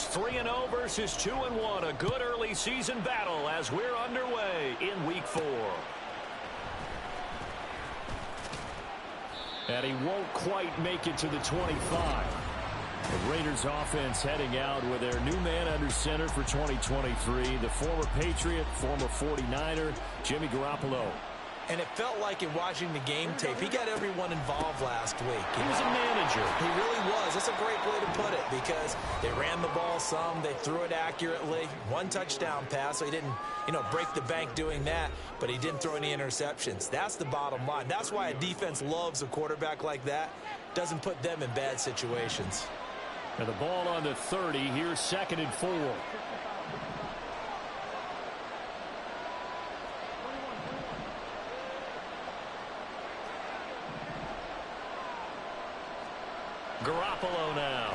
It's 3-0 versus 2-1. A good early season battle as we're underway in Week 4. And he won't quite make it to the 25. The Raiders offense heading out with their new man under center for 2023, the former Patriot, former 49er, Jimmy Garoppolo. And it felt like in watching the game tape, he got everyone involved last week. He was a manager. He really was. That's a great way to put it because they ran the ball some. They threw it accurately. One touchdown pass, so he didn't, break the bank doing that, but he didn't throw any interceptions. That's the bottom line. That's why a defense loves a quarterback like that. Doesn't put them in bad situations. And the ball on the 30. Here's 2nd and 4. Garoppolo now.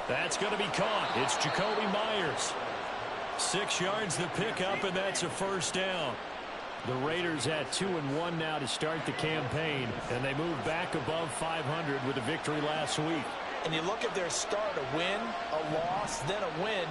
That's going to be caught. It's Jacoby Myers. 6 yards the pickup, and that's a first down. The Raiders at 2-1 now to start the campaign, and they move back above 500 with a victory last week. And you look at their start, a win, a loss, then a win.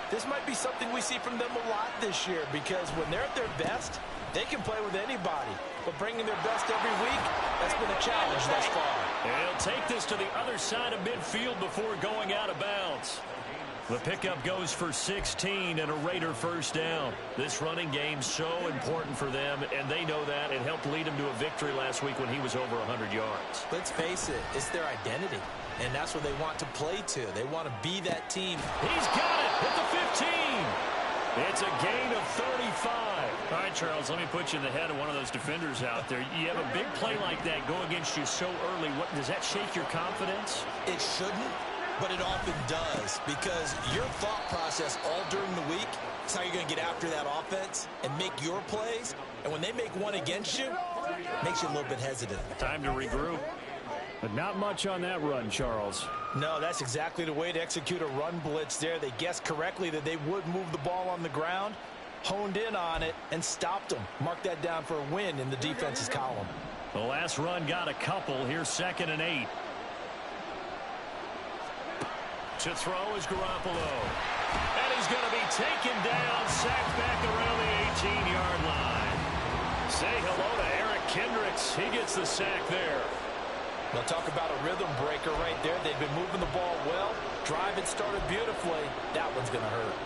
This might be something we see from them a lot this year because when they're at their best, they can play with anybody. But bringing their best every week, that's been a challenge thus far. And he'll take this to the other side of midfield before going out of bounds. The pickup goes for 16 and a Raider first down. This running game's so important for them, and they know that. It helped lead them to a victory last week when he was over 100 yards. Let's face it, it's their identity, and that's what they want to play to. They want to be that team. He's got it at the 15. It's a gain of 35. All right, Charles, let me put you in the head of one of those defenders out there. You have a big play like that go against you so early. Does that shake your confidence? It shouldn't, but it often does because your thought process all during the week is how you're going to get after that offense and make your plays. And when they make one against you, it makes you a little bit hesitant. Time to regroup. But not much on that run, Charles. No, that's exactly the way to execute a run blitz there. They guessed correctly that they would move the ball on the ground, honed in on it, and stopped them. Mark that down for a win in the defense's column. The last run got a couple. Here's 2nd and 8. To throw is Garoppolo. And he's going to be taken down, sacked back around the 18-yard line. Say hello to Eric Kendricks. He gets the sack there. They'll talk about a rhythm breaker right there. They've been moving the ball well. Drive it started beautifully. That one's going to hurt.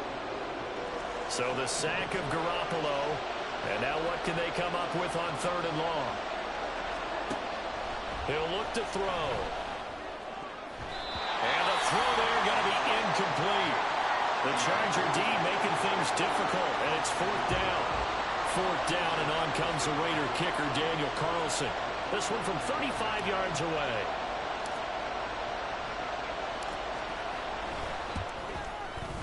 So the sack of Garoppolo. And now what can they come up with on 3rd and long? He'll look to throw. And the throw there going to be incomplete. The Charger D making things difficult. And it's 4th down. 4th down, and on comes the Raider kicker, Daniel Carlson. This one from 35 yards away.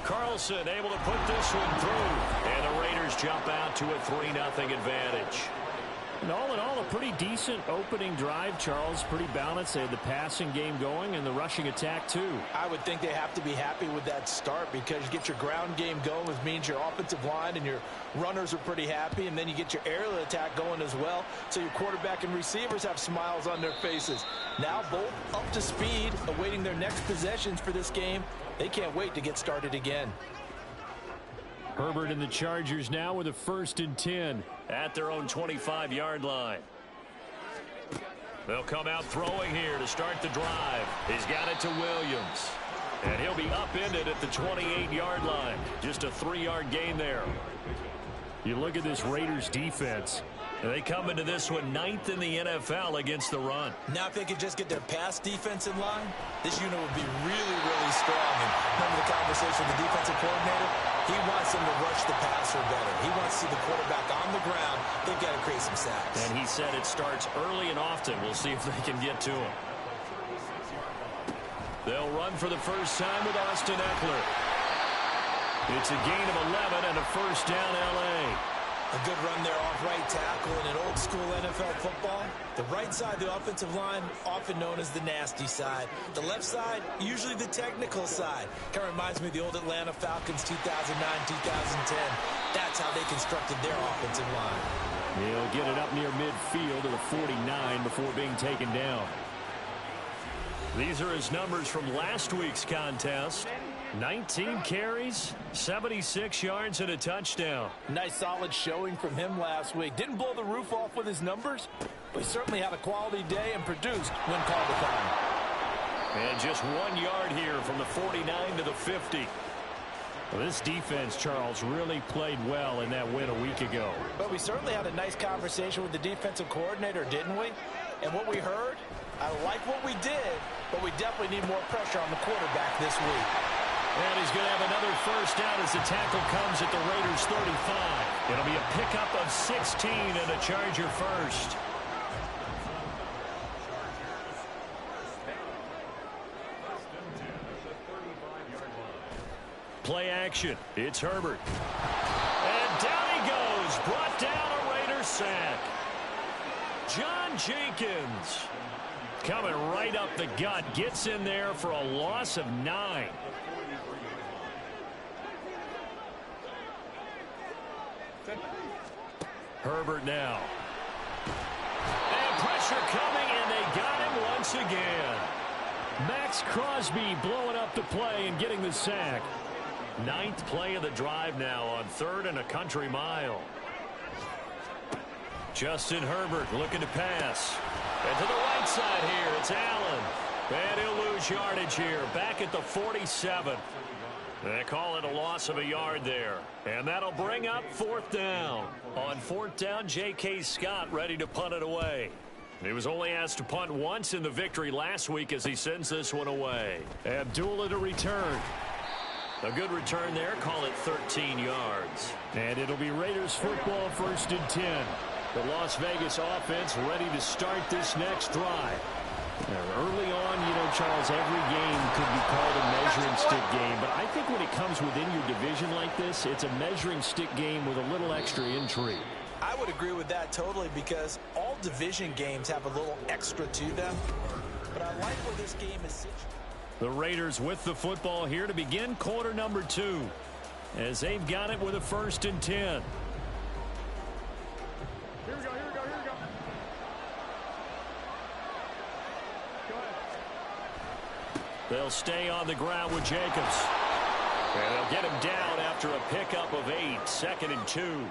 Carlson able to put this one through. And the Raiders jump out to a 3-0 advantage. And all in all, a pretty decent opening drive, Charles. Pretty balanced. They had the passing game going and the rushing attack, too. I would think they have to be happy with that start because you get your ground game going, which means your offensive line and your runners are pretty happy, and then you get your aerial attack going as well, so your quarterback and receivers have smiles on their faces. Now both up to speed, awaiting their next possessions for this game. They can't wait to get started again. Herbert and the Chargers now with a 1st and 10 at their own 25-yard line. They'll come out throwing here to start the drive. He's got it to Williams. And he'll be upended at the 28-yard line. Just a 3-yard gain there. You look at this Raiders defense. They come into this one 9th in the NFL against the run. Now if they could just get their pass defense in line, this unit would be really, really strong. And remember the conversation with the defensive coordinator? He wants them to rush the passer better. He wants to see the quarterback on the ground. They've got to create some sacks. And he said it starts early and often. We'll see if they can get to him. They'll run for the first time with Austin Eckler. It's a gain of 11 and a first down L.A. A good run there off right tackle in an old-school NFL football. The right side of the offensive line, often known as the nasty side. The left side, usually the technical side. Kind of reminds me of the old Atlanta Falcons 2009-2010. That's how they constructed their offensive line. He'll get it up near midfield to the 49 before being taken down. These are his numbers from last week's contest. 19 carries, 76 yards, and a touchdown. Nice solid showing from him last week. Didn't blow the roof off with his numbers, but he certainly had a quality day and produced when called upon. And just 1 yard here from the 49 to the 50. Well, this defense, Charles, really played well in that win a week ago. But we certainly had a nice conversation with the defensive coordinator, didn't we? And what we heard, I like what we did, but we definitely need more pressure on the quarterback this week. And he's going to have another first down as the tackle comes at the Raiders' 35. It'll be a pickup of 16 and a Charger first. Play action. It's Herbert. And down he goes. Brought down a Raiders sack. John Jenkins coming right up the gut. Gets in there for a loss of 9. Herbert now. And pressure coming, and they got him once again. Max Crosby blowing up the play and getting the sack. 9th play of the drive now on 3rd and a country mile. Justin Herbert looking to pass. And to the right side here, it's Allen. And he'll lose yardage here, back at the 47. They call it a loss of a yard there. And that'll bring up 4th down. On 4th down, J.K. Scott ready to punt it away. He was only asked to punt once in the victory last week as he sends this one away. Abdullah to return. A good return there. Call it 13 yards. And it'll be Raiders football 1st and 10. The Las Vegas offense ready to start this next drive. Early on, you know, Charles, every game could be called a measuring stick game. But I think when it comes within your division like this, it's a measuring stick game with a little extra intrigue. I would agree with that totally because all division games have a little extra to them. But I like where this game is situated. The Raiders with the football here to begin quarter number 2 as they've got it with a 1st and 10. Here we go. Go ahead. They'll stay on the ground with Jacobs. And they'll get him down after a pickup of 8, 2nd and 2.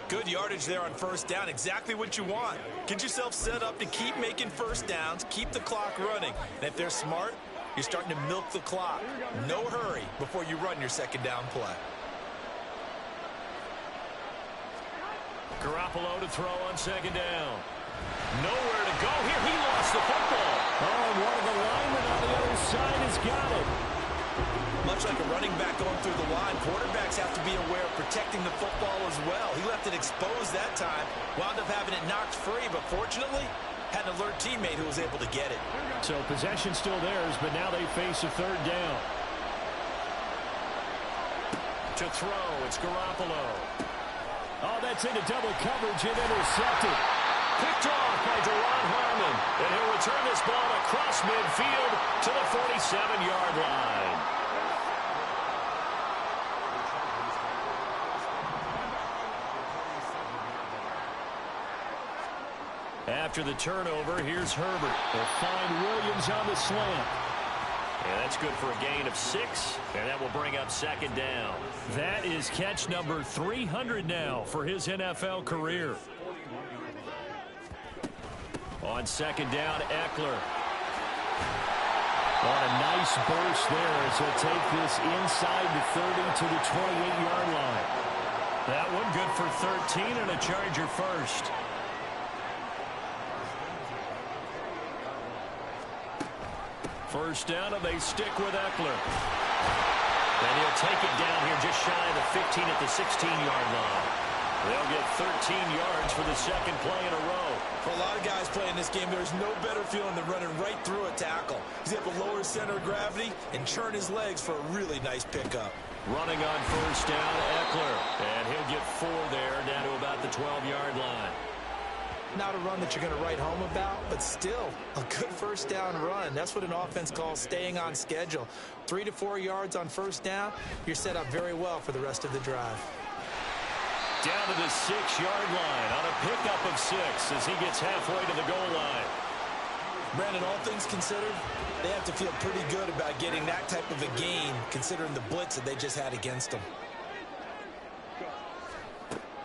Good yardage there on 1st down. Exactly what you want. Get yourself set up to keep making 1st downs, keep the clock running. And if they're smart, you're starting to milk the clock. No hurry before you run your 2nd down play. Garoppolo to throw on 2nd down. Nowhere to go here. He lost the football. Oh, and one of the linemen on the other side has got it. Much like a running back going through the line, quarterbacks have to be aware of protecting the football as well. He left it exposed that time, wound up having it knocked free, but fortunately, had an alert teammate who was able to get it. So possession still theirs, but now they face a 3rd down. To throw, it's Garoppolo. Oh, that's into double coverage and intercepted. Picked off by Deron Harmon. And he'll return this ball across midfield to the 47-yard line. After the turnover, here's Herbert. They'll find Williams on the slant. And that's good for a gain of 6, and that will bring up 2nd down. That is catch number 300 now for his NFL career. On 2nd down, Eckler. On a nice burst there as he'll take this inside the 30 to the 28-yard line. That one good for 13 and a Charger first. First down, and they stick with Eckler. And he'll take it down here just shy of the 15 at the 16-yard line. They'll get 13 yards for the 2nd play in a row. For a lot of guys playing this game, there's no better feeling than running right through a tackle. He's able to lower his center of gravity and churn his legs for a really nice pickup. Running on 1st down, Eckler. And he'll get 4 there, down to about the 12-yard line. Not a run that you're going to write home about, but still a good 1st down run. That's what an offense calls staying on schedule. 3 to 4 yards on 1st down, you're set up very well for the rest of the drive. Down to the 6-yard line on a pickup of 6 as he gets halfway to the goal line. Brandon, all things considered, they have to feel pretty good about getting that type of a gain, considering the blitz that they just had against them.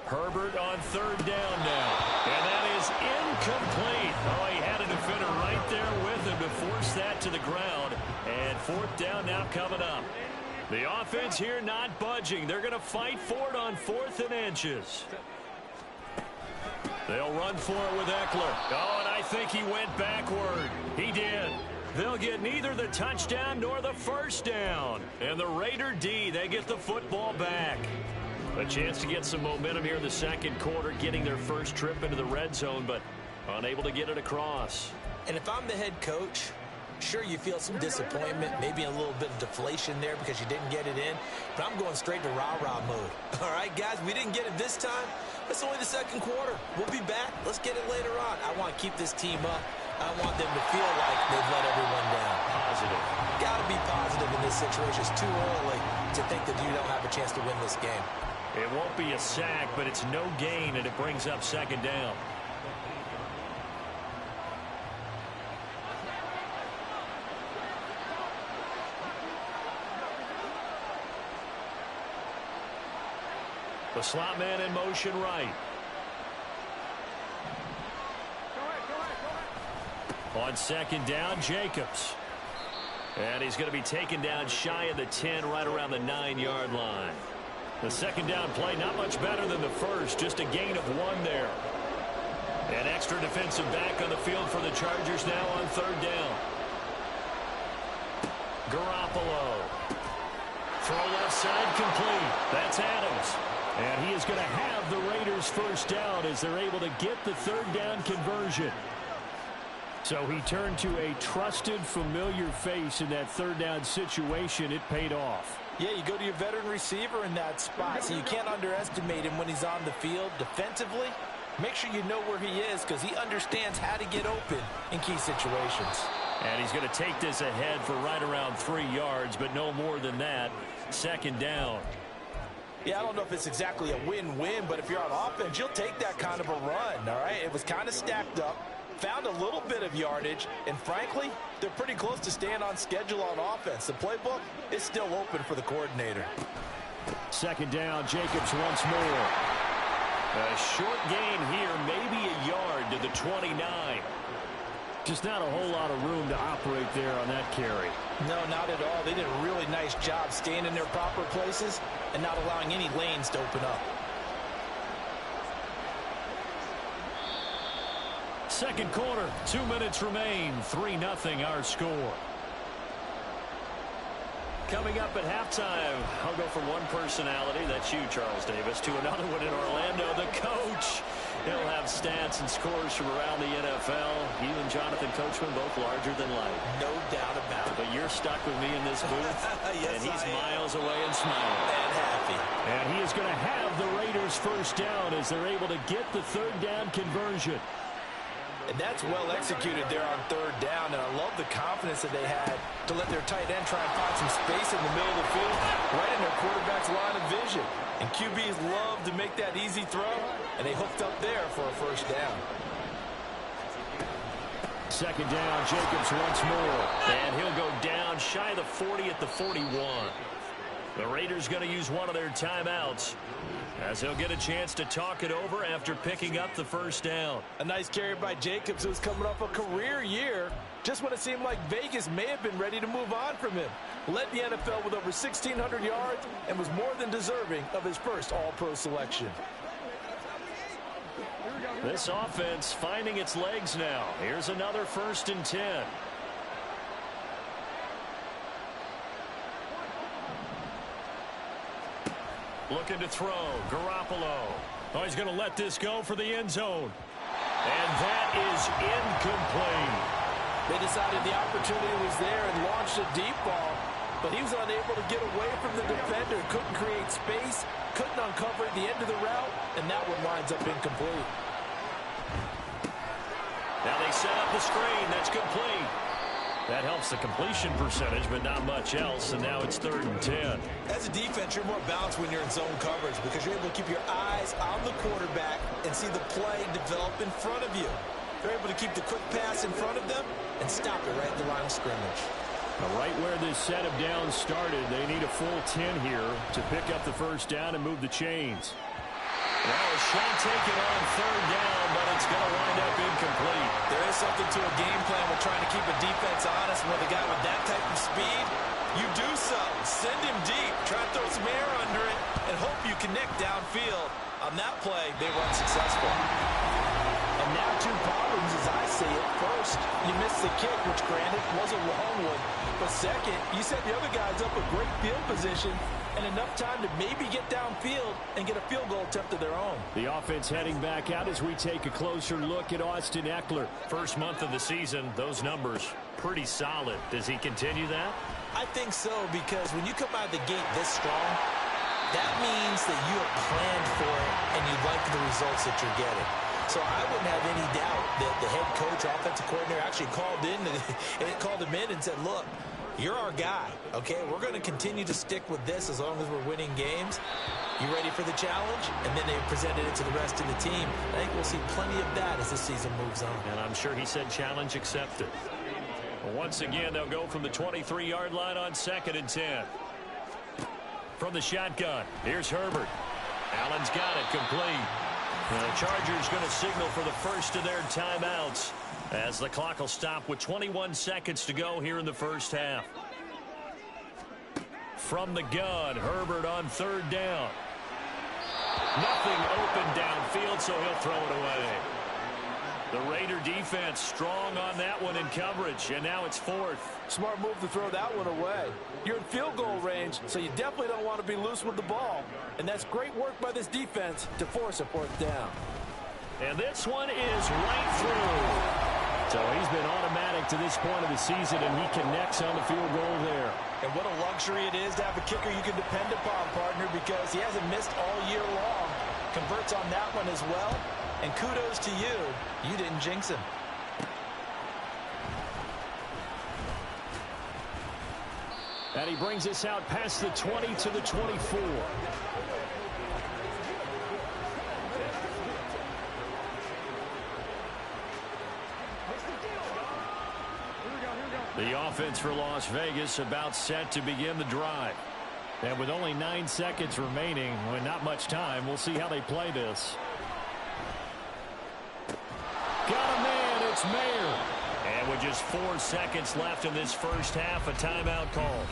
Herbert on third down now. And that is incomplete. Oh, he had a defender right there with him to force that to the ground. And fourth down now coming up. The offense here not budging. They're going to fight for it on 4th and inches. They'll run for it with Eckler. Oh, and I think he went backward. He did. They'll get neither the touchdown nor the first down. And the Raider D, they get the football back. A chance to get some momentum here in the second quarter, getting their first trip into the red zone, but unable to get it across. And if I'm the head coach, sure, you feel some disappointment, maybe a little bit of deflation there because you didn't get it in, but I'm going straight to rah-rah mode. All right, guys, we didn't get it this time. It's only the second quarter. We'll be back. Let's get it later on. I want to keep this team up. I want them to feel like they've let everyone down. Positive. Got to be positive in this situation. It's too early to think that you don't have a chance to win this game. It won't be a sack, but it's no gain, and it brings up second down. The slot man in motion right. On second down, Jacobs. And he's going to be taken down shy of the 10, right around the 9-yard line. The second down play, not much better than the first, just a gain of 1 there. An extra defensive back on the field for the Chargers now on third down. Garoppolo. Throw left side complete. That's Adams. And he is going to have the Raiders first down as they're able to get the third down conversion. So he turned to a trusted, familiar face in that third down situation. It paid off. Yeah, you go to your veteran receiver in that spot, so you can't underestimate him when he's on the field. Defensively, make sure you know where he is because he understands how to get open in key situations. And he's going to take this ahead for right around 3 yards, but no more than that. Second down. Yeah, I don't know if it's exactly a win-win, but if you're on offense, you'll take that kind of a run, all right? It was kind of stacked up, found a little bit of yardage, and frankly, they're pretty close to staying on schedule on offense. The playbook is still open for the coordinator. Second down, Jacobs once more. A short gain here, maybe a yard to the 29. Just not a whole lot of room to operate there on that carry. No, not at all. They did a really nice job staying in their proper places and not allowing any lanes to open up. Second quarter, 2 minutes remain. 3-0 our score. Coming up at halftime, I'll go from one personality, that's you, Charles Davis, to another one in Orlando, the coach. He'll have stats and scores from around the NFL. You and Jonathan Coachman, both larger than life. No doubt about it. But you're stuck with me in this booth, yes, and he's miles away and smiling. And happy. And he is going to have the Raiders first down as they're able to get the third down conversion. And that's well executed there on third down, and I love the confidence that they had to let their tight end try and find some space in the middle of the field, right in their quarterback's line of vision. And QBs love to make that easy throw, and they hooked up there for a first down. Second down, Jacobs once more, and he'll go down shy of the 40 at the 41. The Raiders going to use one of their timeouts as he'll get a chance to talk it over after picking up the first down. A nice carry by Jacobs, who's coming off a career year, just when it seemed like Vegas may have been ready to move on from him. Led the NFL with over 1,600 yards and was more than deserving of his first All-Pro selection. This offense finding its legs now. Here's another 1st and 10. Looking to throw. Garoppolo. Oh, he's going to let this go for the end zone. And that is incomplete. They decided the opportunity was there and launched a deep ball, but he was unable to get away from the defender. Couldn't create space, couldn't uncover at the end of the route, and that one winds up incomplete. Now they set up the screen. That's complete. That helps the completion percentage, but not much else, and now it's 3rd and 10. As a defense, you're more balanced when you're in zone coverage because you're able to keep your eyes on the quarterback and see the play develop in front of you. They're able to keep the quick pass in front of them and stop it right at the line of scrimmage. Right where this set of downs started, they need a full 10 here to pick up the first down and move the chains. Well, a shot taken on third down, but it's going to wind up incomplete. There is something to a game plan with trying to keep a defense honest. With a guy with that type of speed, you do something. Send him deep. Try to throw some air under it and hope you connect downfield. On that play, they were unsuccessful. And now two problems as I see it. First, you missed the kick, which granted was a long one. But second, you set the other guys up a great field position and enough time to maybe get downfield and get a field goal attempt of their own. The offense heading back out as we take a closer look at Austin Eckler. First month of the season, those numbers pretty solid. Does he continue that? I think so, because when you come out of the gate this strong, that means that you have planned for it and you like the results that you're getting. So I wouldn't have any doubt that the head coach, offensive coordinator actually called him in and said, look, you're our guy, okay? We're going to continue to stick with this as long as we're winning games. You ready for the challenge? And then they presented it to the rest of the team. I think we'll see plenty of that as the season moves on. And I'm sure he said challenge accepted. Well, once again, they'll go from the 23-yard line on 2nd and 10. From the shotgun, here's Herbert. Allen's got it, complete. And the Chargers going to signal for the first of their timeouts as the clock will stop with 21 seconds to go here in the first half. From the gun, Herbert on 3rd down. Nothing open downfield, so he'll throw it away. The Raider defense strong on that one in coverage, and now it's 4th. Smart move to throw that one away. You're in field goal range, so you definitely don't want to be loose with the ball. And that's great work by this defense to force a 4th down. And this one is right through. So he's been automatic to this point of the season, and he connects on the field goal there. And what a luxury it is to have a kicker you can depend upon, partner, because he hasn't missed all year long. Converts on that one as well. And kudos to you. You didn't jinx him. And he brings us out past the 20 to the 24. The offense for Las Vegas about set to begin the drive. And with only 9 seconds remaining, with not much time, we'll see how they play this. Got a man, it's Mayer. And with just 4 seconds left in this first half, a timeout call.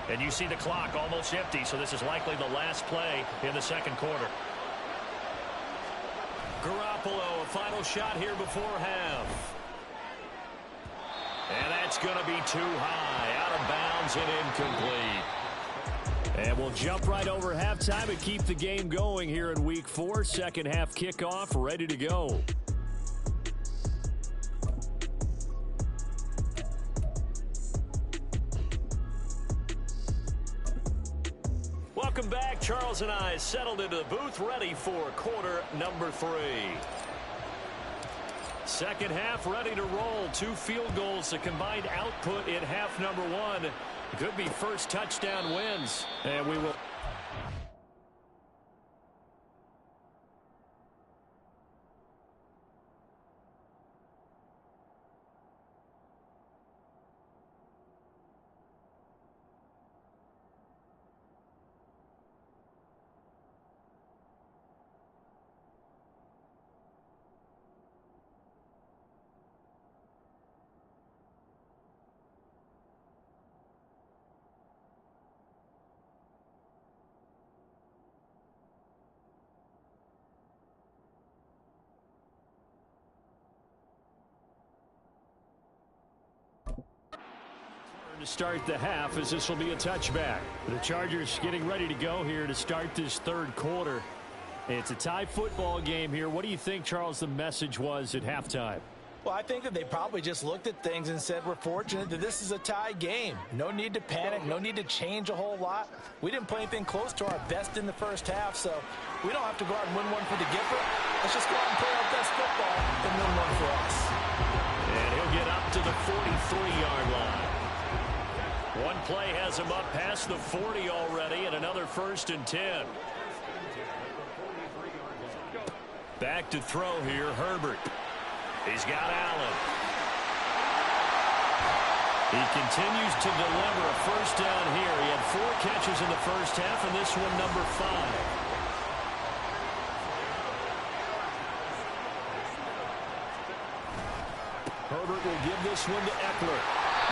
And you see the clock almost empty, so this is likely the last play in the second quarter. Garoppolo, a final shot here before half. And that's going to be too high, out of bounds and incomplete. And we'll jump right over halftime and keep the game going here in Week 4. Second half kickoff, ready to go. Welcome back. Charles and I settled into the booth, ready for quarter number 3. Second half ready to roll. 2 field goals, the combined output in half number 1. Could be first touchdown wins. And we will... to start the half, as this will be a touchback. The Chargers getting ready to go here to start this third quarter. It's a tie football game here. What do you think, Charles, the message was at halftime? Well, I think that they probably just looked at things and said, we're fortunate that this is a tie game. No need to panic, no need to change a whole lot. We didn't play anything close to our best in the first half, so we don't have to go out and win one for the Gipper. Let's just go out and play our best football and win one for us. And he'll get up to the 43-yard line. One play has him up past the 40 already, and another 1st and 10. Back to throw here, Herbert. He's got Allen. He continues to deliver a first down here. He had 4 catches in the first half, and this one number 5. Herbert will give this one to Eckler.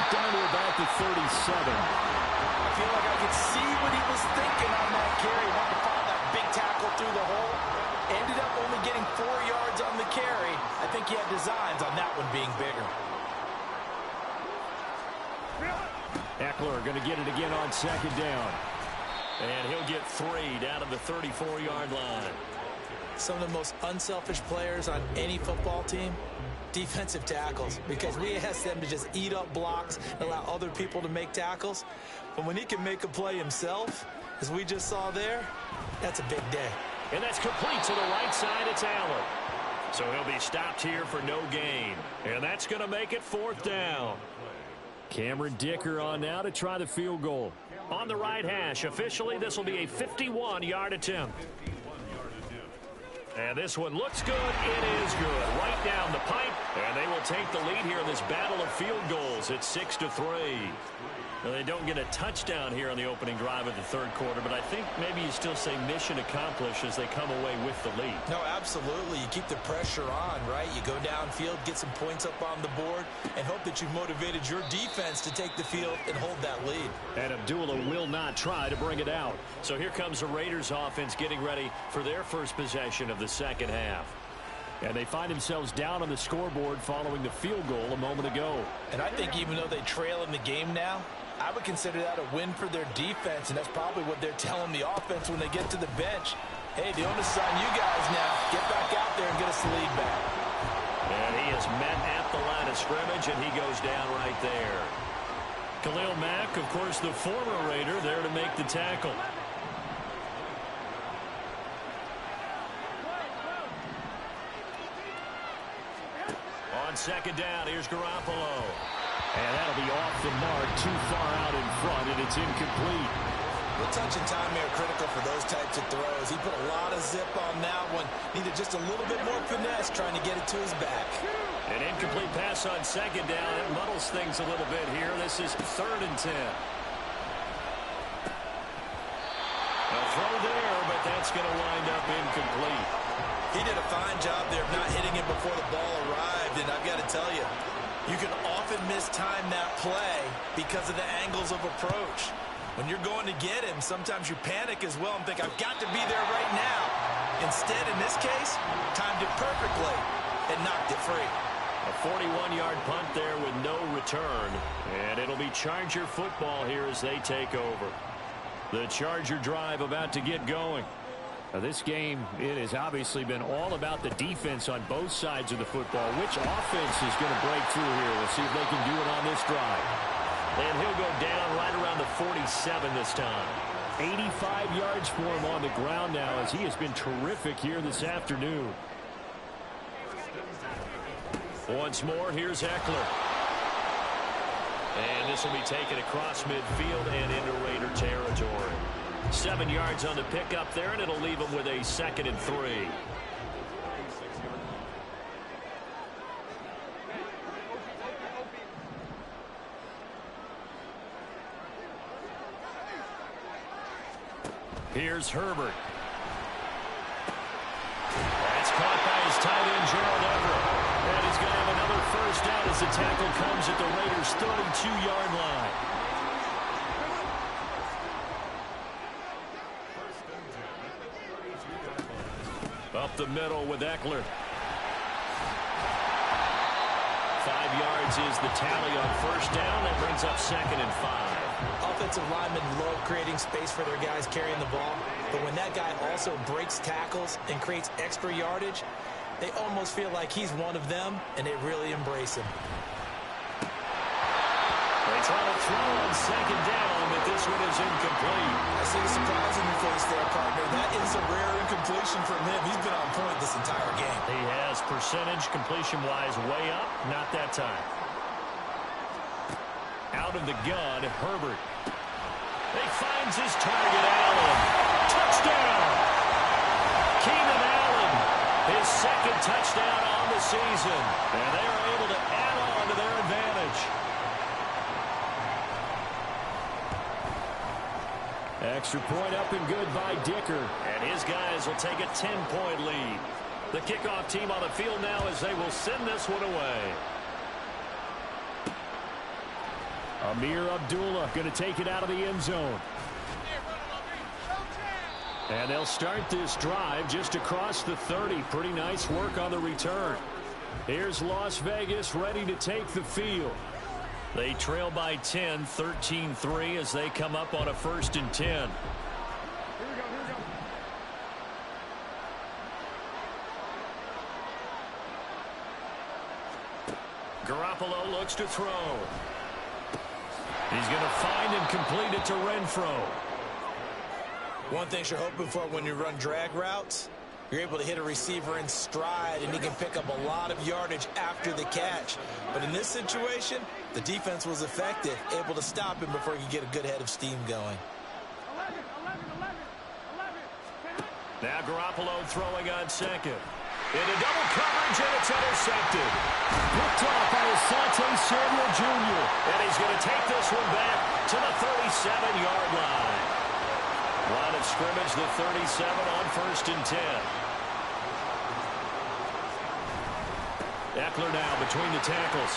Down to about the 37. I feel like I could see what he was thinking on that carry. Wanted to find that big tackle through the hole. Ended up only getting 4 yards on the carry. I think he had designs on that one being bigger. Eckler going to get it again on 2nd down. And he'll get 3 down to the 34-yard line. Some of the most unselfish players on any football team, defensive tackles, because we ask them to just eat up blocks and allow other people to make tackles. But when he can make a play himself, as we just saw there, that's a big day. And that's complete to the right side. It's Allen. So he'll be stopped here for no gain. And that's going to make it 4th down. Cameron Dicker on now to try the field goal. On the right hash. Officially, this will be a 51-yard attempt. And this one looks good. It is good. Right down the pipe. And they will take the lead here in this battle of field goals. It's 6-3. Now, they don't get a touchdown here on the opening drive of the 3rd quarter, but I think maybe you still say mission accomplished as they come away with the lead. No, absolutely. You keep the pressure on, right? You go downfield, get some points up on the board, and hope that you've motivated your defense to take the field and hold that lead. And Abdullah will not try to bring it out. So here comes the Raiders offense getting ready for their first possession of the 2nd half. And they find themselves down on the scoreboard following the field goal a moment ago. And I think even though they trail in the game now, I would consider that a win for their defense, and that's probably what they're telling the offense when they get to the bench. Hey, the onus is on you guys now. Get back out there and get us the lead back. And he is met at the line of scrimmage, and he goes down right there. Khalil Mack, of course, the former Raider, there to make the tackle. On 2nd down, here's Garoppolo. And that'll be off the mark, too far out in front, and it's incomplete. The touch and time are critical for those types of throws. He put a lot of zip on that one. Needed just a little bit more finesse trying to get it to his back. An incomplete pass on 2nd down. It muddles things a little bit here. This is 3rd and 10. A throw there, but that's going to wind up incomplete. He did a fine job there of not hitting it before the ball arrived, and I've got to tell you, you can often mistime that play because of the angles of approach. When you're going to get him, sometimes you panic as well and think, I've got to be there right now. Instead, in this case, timed it perfectly and knocked it free. A 41-yard punt there with no return. And it'll be Charger football here as they take over. The Charger drive about to get going. Now, this game, it has obviously been all about the defense on both sides of the football. Which offense is going to break through here? We'll see if they can do it on this drive. And he'll go down right around the 47 this time. 85 yards for him on the ground now as he has been terrific here this afternoon. Once more, here's Eckler. And this will be taken across midfield and into Raider territory. 7 yards on the pickup there, and it'll leave him with a 2nd and 3. Here's Herbert. That's caught by his tight end, Gerald Everett. And he's going to have another first down as the tackle comes at the Raiders' 32-yard line. Up the middle with Eckler. 5 yards is the tally on first down. That brings up 2nd and 5. Offensive linemen love creating space for their guys carrying the ball. But when that guy also breaks tackles and creates extra yardage, They almost feel like he's one of them, and they really embrace him. They try to throw on second down, but this one is incomplete. I see the surprise in your face there, partner. That is a rare incompletion from him. He's been on point this entire game. He has percentage completion-wise way up. Not that time. Out of the gun, Herbert. He finds his target, Allen. Touchdown! Keenan Allen, his second touchdown on the season. And they are able to add on to their advantage. Extra point up and good by Dicker. And his guys will take a 10-point lead. The kickoff team on the field now as they will send this one away. Amir Abdullah going to take it out of the end zone. And they'll start this drive just across the 30. Pretty nice work on the return. Here's Las Vegas ready to take the field. They trail by 10, 13-3 as they come up on a 1st and 10. Here we go. Garoppolo looks to throw. He's going to find and complete it to Renfro. One thing you're hoping for when you run drag routes, you're able to hit a receiver in stride, and he can pick up a lot of yardage after the catch. But in this situation, the defense was effective, able to stop him before he could get a good head of steam going. 11. Now Garoppolo throwing on second. Into double coverage, and it's intercepted. Picked off by Asante Samuel Jr. And he's going to take this one back to the 37-yard line. Line of scrimmage, the 37 on 1st and 10. Eckler now between the tackles.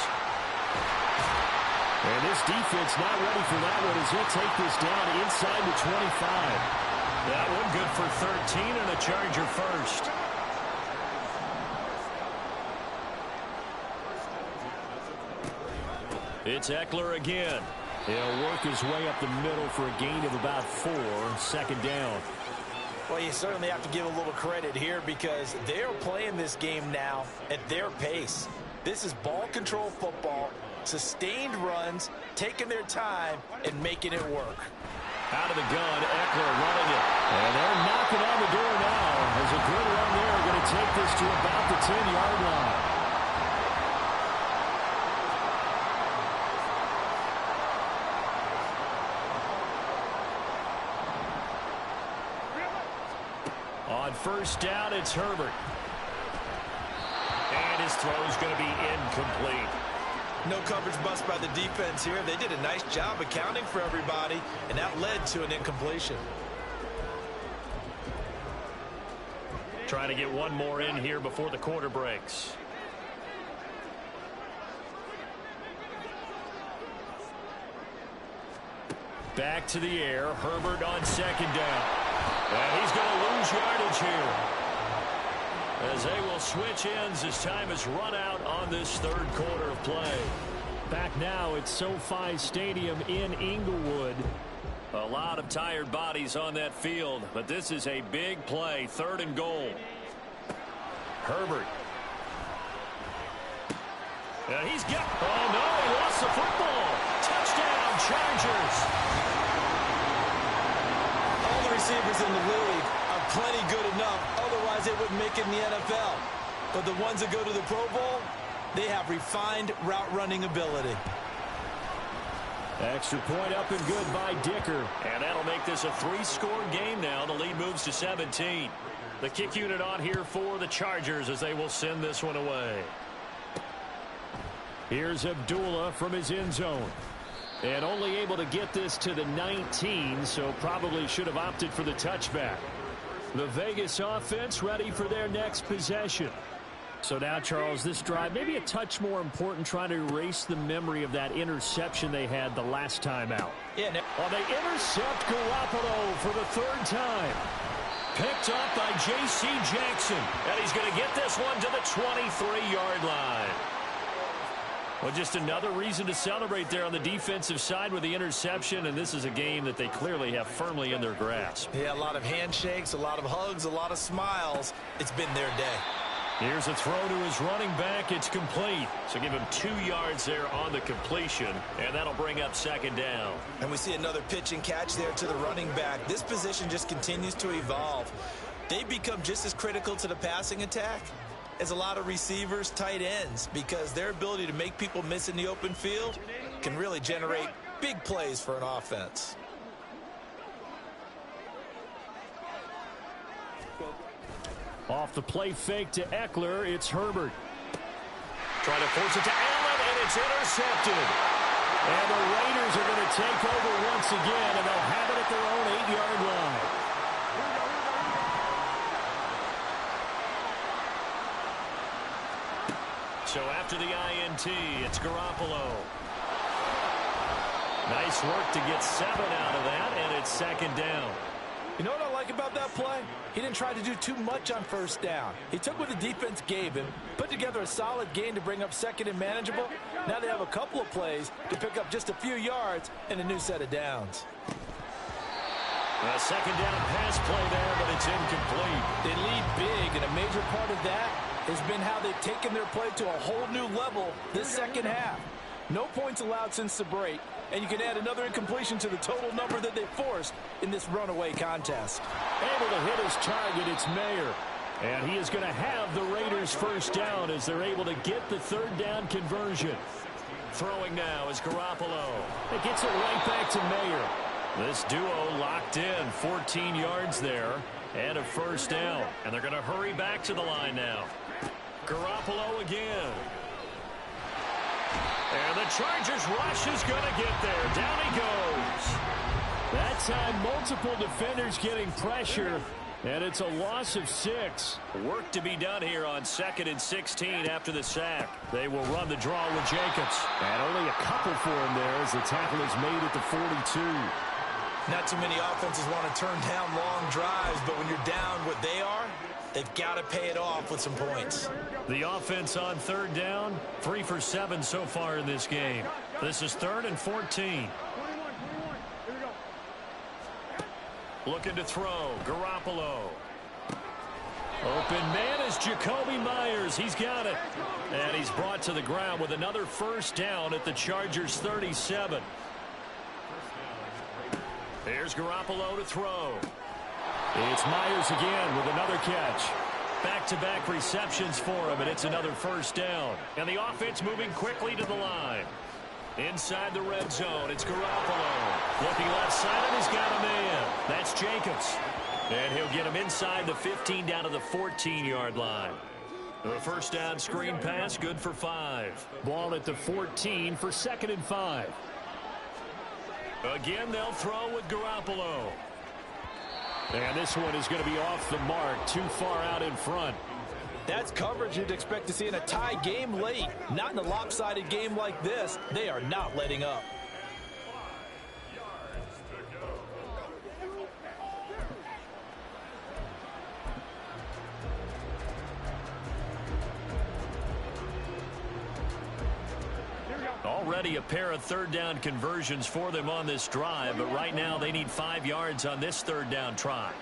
And this defense not ready for that one as he'll take this down inside the 25. That one good for 13 and a Charger first. It's Eckler again. He'll work his way up the middle for a gain of about 4, 2nd down. Well, you certainly have to give a little credit here because they're playing this game now at their pace. This is ball control football, sustained runs, taking their time, and making it work. Out of the gun, Eckler running it. And they're knocking on the door now. There's a good run there, going to take this to about the 10-yard line. On 1st down, it's Herbert. And his throw's going to be incomplete. No coverage bust by the defense here. They did a nice job accounting for everybody, and that led to an incompletion. Trying to get one more in here before the quarter breaks. Back to the air. Herbert on 2nd down. And he's going to lose yardage here. As they will switch ends as time has run out on this 3rd quarter of play. Back now at SoFi Stadium in Inglewood. A lot of tired bodies on that field, but this is a big play. 3rd and goal. Herbert. And he's got... Oh, no, he lost the football. Touchdown, Chargers. All the receivers in the league are plenty good enough. Otherwise, they wouldn't make it in the NFL. But the ones that go to the Pro Bowl, they have refined route running ability. Extra point up and good by Dicker. And that'll make this a 3-score game now. The lead moves to 17. The kick unit on here for the Chargers as they will send this one away. Here's Abdullah from his end zone. And only able to get this to the 19, so probably should have opted for the touchback. The Vegas offense ready for their next possession. So now, Charles, this drive maybe a touch more important, trying to erase the memory of that interception they had the last time out. Yeah. Well, they intercept Garoppolo for the 3rd time. Picked up by J.C. Jackson. And he's going to get this one to the 23-yard line. Well, just another reason to celebrate there on the defensive side with the interception, and this is a game that they clearly have firmly in their grasp. Yeah, a lot of handshakes, a lot of hugs, a lot of smiles. It's been their day. Here's a throw to his running back. It's complete. So give him 2 yards there on the completion, and that'll bring up second down. And we see another pitch and catch there to the running back. This position just continues to evolve. They become just as critical to the passing attack as a lot of receivers, tight ends, because their ability to make people miss in the open field can really generate big plays for an offense. Off the play fake to Eckler, it's Herbert. Trying to force it to Allen, and it's intercepted. And the Raiders are going to take over once again, and they'll have it at their own 8-yard line. So after the INT, it's Garoppolo. Nice work to get 7 out of that, and it's second down. You know what I like about that play? He didn't try to do too much on first down. He took what the defense gave him, put together a solid gain to bring up second and manageable. Now they have a couple of plays to pick up just a few yards and a new set of downs. A second down pass play there, but it's incomplete. They lead big, and a major part of that has been how they've taken their play to a whole new level this second half. No points allowed since the break, and you can add another incompletion to the total number that they forced in this runaway contest. Able to hit his target, it's Mayer. And he is going to have the Raiders first down as they're able to get the third down conversion. Throwing now is Garoppolo. It gets it right back to Mayer. This duo locked in, 14 yards there, and a first down. And they're going to hurry back to the line now. Garoppolo again. And the Chargers rush is going to get there. Down he goes. That time, multiple defenders getting pressure, and it's a loss of 6. Work to be done here on 2nd and 16 after the sack. They will run the draw with Jacobs. And only a couple for him there as the tackle is made at the 42. Not too many offenses want to turn down long drives, but when you're down what they are, they've got to pay it off with some points. The offense on third down, 3 for 7 so far in this game. This is 3rd and 14. 21. Here we go. Looking to throw, Garoppolo. Open man is Jacoby Myers. He's got it. And he's brought to the ground with another first down at the Chargers' 37. Here's Garoppolo to throw. It's Myers again with another catch. Back-to-back receptions for him, and it's another first down. And the offense moving quickly to the line. Inside the red zone, it's Garoppolo. Looking left side, and he's got a man. That's Jacobs. And he'll get him inside the 15 down to the 14-yard line. The first down screen pass, good for 5. Ball at the 14 for 2nd and 5. Again, they'll throw with Garoppolo. And this one is going to be off the mark, too far out in front. That's coverage you'd expect to see in a tie game late. Not in a lopsided game like this. They are not letting up. Already a pair of third down conversions for them on this drive, but right now they need 5 yards on this third down try.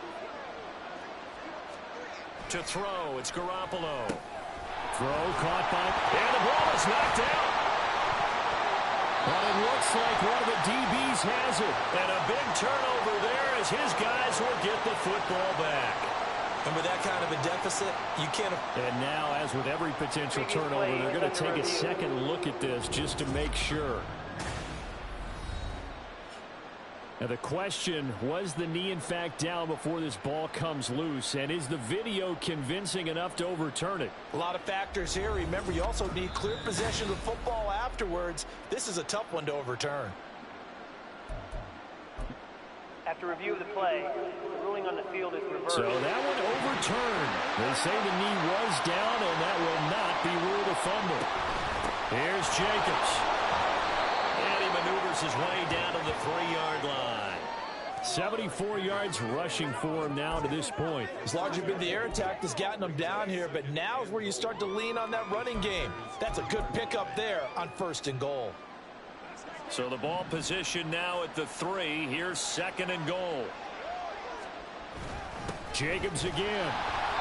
To throw, it's Garoppolo. Throw caught by, and the ball is knocked out. But it looks like one of the DBs has it. And a big turnover there as his guys will get the football back. And with that kind of a deficit, you can't... And now, as with every potential turnover, they're going to take a second look at this just to make sure. Now the question, was the knee in fact down before this ball comes loose? And is the video convincing enough to overturn it? A lot of factors here. Remember, you also need clear possession of the football afterwards. This is a tough one to overturn. After review of the play, the ruling on the field is reversed. So that one overturned. They say the knee was down, and that will not be ruled a fumble. Here's Jacobs. And he maneuvers his way down to the 3-yard line. 74 yards rushing for him now to this point. It's largely been the air attack that's gotten him down here, but now is where you start to lean on that running game. That's a good pickup there on 1st and goal. So the ball position now at the 3. Here's 2nd and goal. Jacobs again.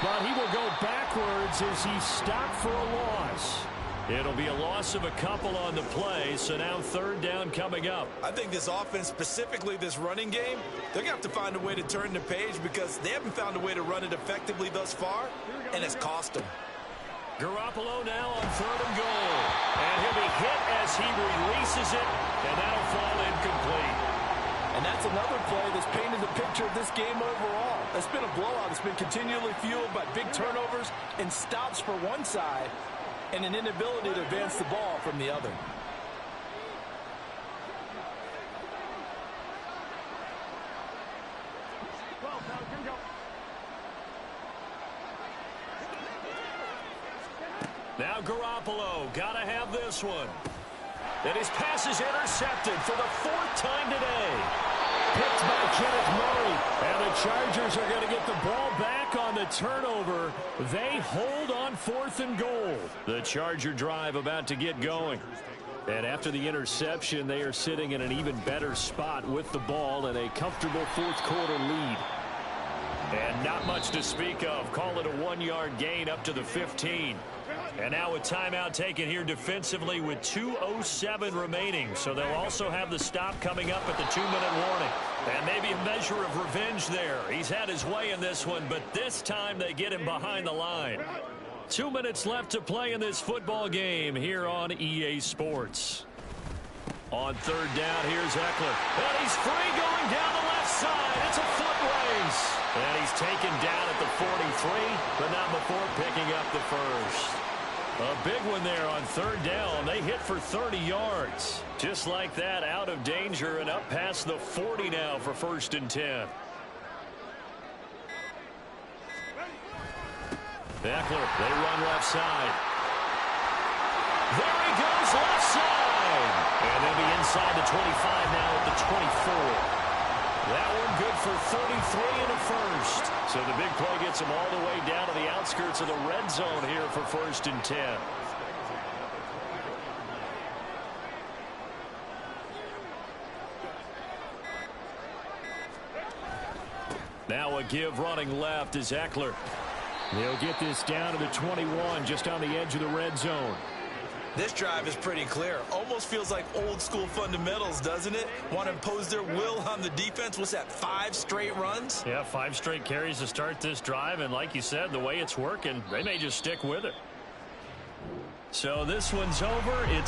but he will go backwards as he's stopped for a loss. It'll be a loss of a couple on the play, so now third down coming up. I think this offense, specifically this running game, they're going to have to find a way to turn the page because they haven't found a way to run it effectively thus far, and it's cost them. Garoppolo now on third and goal. And he'll be hit as he releases it, and that'll fall incomplete. And that's another play that's painted the picture of this game overall. It's been a blowout. It's been continually fueled by big turnovers and stops for one side and an inability to advance the ball from the other. Now Garoppolo, gotta have this one. And his pass is intercepted for the fourth time today. Picked by Kenneth Murray. And the Chargers are going to get the ball back on the turnover. They hold on fourth and goal. The Charger drive about to get going. And after the interception, they are sitting in an even better spot with the ball and a comfortable fourth quarter lead. And not much to speak of. Call it a 1-yard gain up to the 15. And now a timeout taken here defensively with 2:07 remaining. So they'll also have the stop coming up at the 2-minute warning. And maybe a measure of revenge there. He's had his way in this one, but this time they get him behind the line. 2 minutes left to play in this football game here on EA Sports. On third down, here's Eckler. And he's free going down the left side. It's a foot race. And he's taken down at the 43, but not before picking up the first. A big one there on third down. They hit for 30 yards. Just like that, out of danger and up past the 40 now for first and 10. Eckler, they run left side. There he goes, left side. And they'll be inside the 25 now at the 24. That one good for 33 and a first. So the big play gets them all the way down to the outskirts of the red zone here for first and 10. Now a give running left is Eckler. They'll get this down to the 21, just on the edge of the red zone. This drive is pretty clear. Almost feels like old school fundamentals, doesn't it? Want to impose their will on the defense. What's that, 5 straight runs? Yeah, 5 straight carries to start this drive. And like you said, the way it's working, they may just stick with it. So this one's over. It's